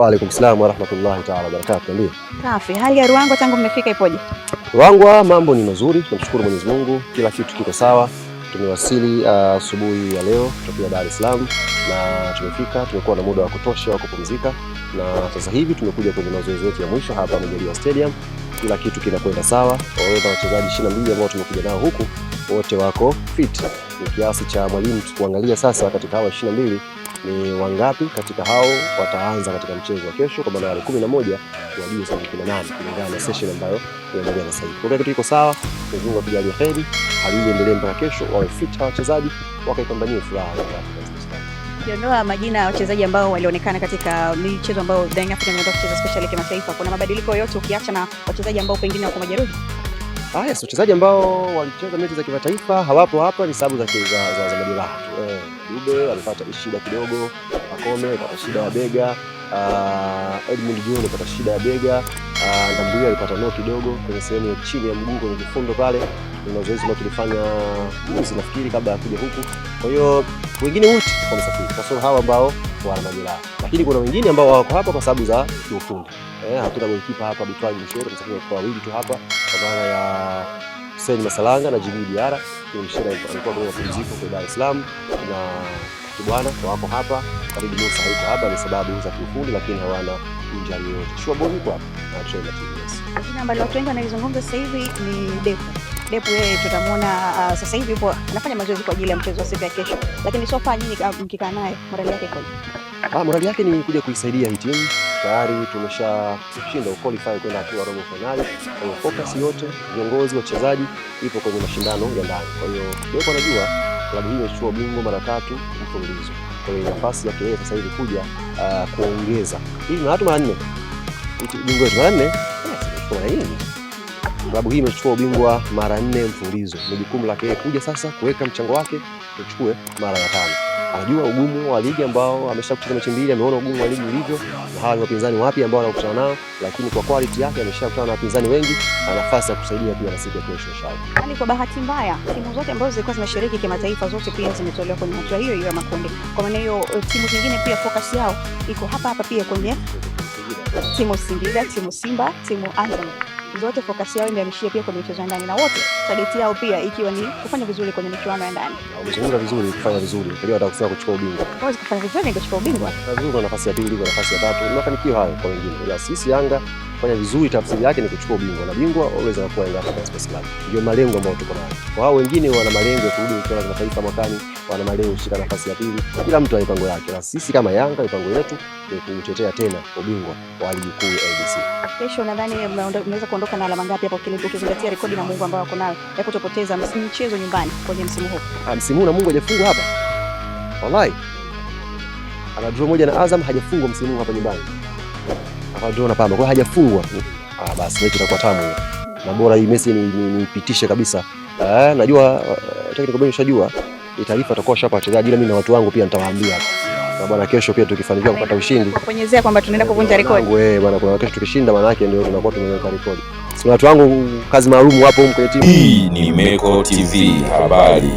Wa alaykum salaam wa rahmatullahi ta'ala wa barakatuh. Ndio. Safi. Hali ya Ruangwa tangu mmefika ipoje? Ruangwa mambo ni mazuri, tunamshukuru Mwenyezi Mungu, kila kitu kiko sawa. Tumewasili asubuhi ya leo kutoka Dar es Salaam na tumefika, tumekuwa na muda wa kutosha wa kupumzika na sasa hivi tumekuja kwenye mazoezi yetu ya mwisho hapa Majaliwa Stadium. Kila kitu kinakwenda sawa. Wachezaji 22 ambao tumekuja nao huku wote wako fit. Ni kiasi cha mwalimu kuangalia sasa katika hao 22 ni wangapi katika hao wataanza katika mchezo wa kesho, kwa maana ya 11 wajue sasa kuna nani kulingana na session ambayo inaendelea sasa hivi. Kwa hiyo kitu kiko sawa, Mungu atujalie heri, hali hii iendelee mpaka kesho, wawe fit wachezaji, wakaipambanie furaha ya Kiondoa majina ya wachezaji ambao walionekana katika michezo ambayo Young Africans wanataka kucheza special kimataifa. Kuna mabadiliko yote ukiacha na wachezaji ambao pengine wako majeruhi? Yes, wachezaji ambao walicheza mechi za kimataifa hawapo hapa, ni sababu za majeraha. Dube alipata shida kidogo, Akome alipata shida ya bega, Edmund John alipata shida ya bega, Ndambuya alipata noti kidogo kwenye sehemu ya chini ya mguu kwenye kifundo pale. Ni mazoezi ambayo tulifanya mwezi nafikiri kabla ya kuja huku. Kwa hiyo wengine wote wamesafiri, kwa sababu hawa ambao wana majeraha. Lakini kuna wengine ambao wako hapa kwa sababu za kiufundi. Hatuna goalkeeper hapa Bitwali Mshoro, tunasafiri kwa wawili tu hapa kwa maana ya Hussein Masalanga na Jimmy Diara. Ni Mshoro alikuwa kwa mapumziko kwa Dar es Salaam na Kibwana wako hapa. Karibu Musa yuko hapa ni sababu za kiufundi, lakini hawana injury yoyote. Shwaboni kwa hapa na trainer TBS. Jina ambalo watu wengi wanalizungumza sasa hivi ni Depu yeye tutamwona sasa hivi yupo anafanya mazoezi kwa ajili ya mchezo wa siku ya kesho. Lakini so far nyinyi mkikaa naye morali yake ikoje? Morali yake ni kuja kuisaidia hii timu. Tayari tumeshashinda qualify kwenda hatua robo finali. Kwa hiyo focus yote viongozi wachezaji ipo kwenye mashindano ya ndani. Kwa hiyo Depu anajua klabu hii imechukua ubingwa mara 3 mfululizo. Kwa hiyo nafasi yake yeye sasa hivi kuja kuongeza. Hivi na watu mara 4. Ubingwa wetu mara 4. Yes, mara hii. Klabu hii imechukua ubingwa mara 4 mfululizo. Ni jukumu lake yeye kuja sasa kuweka mchango wake tuchukue mara ya 5. Anajua ugumu wa ligi ambao ameshacheza mechi 2, ameona ugumu wa ligi ulivyo na hawa ni wapinzani wapi ambao anakutana nao, lakini kwa quality yake ameshakutana na wapinzani wengi, ana nafasi ya kusaidia pia na siku ya kesho inshallah. Yaani kwa bahati mbaya timu zote ambazo zilikuwa zinashiriki kimataifa zote pia zimetolewa kwenye hatua hiyo ya makundi. Kwa maana hiyo timu zingine pia focus yao iko hapa pia kwenye timu Singida, timu Simba, timu Azam. Zote focus yao imehamishia pia kwenye michezo ya ndani na wote target yao pia ikiwa ni kufanya vizuri kwenye michuano ya ndani. Umezungumza vizuri, kufanya vizuri. Ndio watakusema kuchukua ubingwa. Wao kufanya vizuri ni kuchukua ubingwa. Vizuri kwa nafasi ya 2, kwa nafasi ya 3. Ni mafanikio hayo kwa wengine. Ila sisi Yanga kufanya vizuri tafsiri yake ni kuchukua ubingwa. Na bingwa always anakuwa Yanga African Sports Club. Ndio malengo ambayo tuko nayo. Kwa hao wengine wana malengo ya kurudi michuano ya kimataifa mwakani, wana malengo kushika nafasi ya 2. Kila mtu ana mipango yake. Na sisi kama Yanga mipango yetu ni kutetea tena ubingwa wa ligi kuu ya NBC. Kesho nadhani mnaweza kuondoka na alama ngapi hapo ukizingatia rekodi na Mungu ambao wako nayo ya kutopoteza mchezo nyumbani kwenye msimu huu? Msimu huu na Mungu hajafungwa hapa. Wallahi. Ana draw moja na Azam, hajafungwa msimu huu hapa nyumbani. Hapa draw na Pamba, kwa hiyo hajafungwa. Basi mechi itakuwa tamu. Na bora hii Messi nipitishe kabisa. Najua technical bench shajua taarifa atakuwa shapa wachezaji, ila mimi na watu wangu pia nitawaambia hapa. Na bwana kesho pia tukifanikiwa kupata ushindi. Kuponyezea kwamba tunaenda kuvunja rekodi. Bwana kuna kesho tukishinda maana yake ndio tunakuwa tumeweka rekodi. Sio watu wangu kazi maalum hapo kwenye timu. Hii ni Meko TV habari.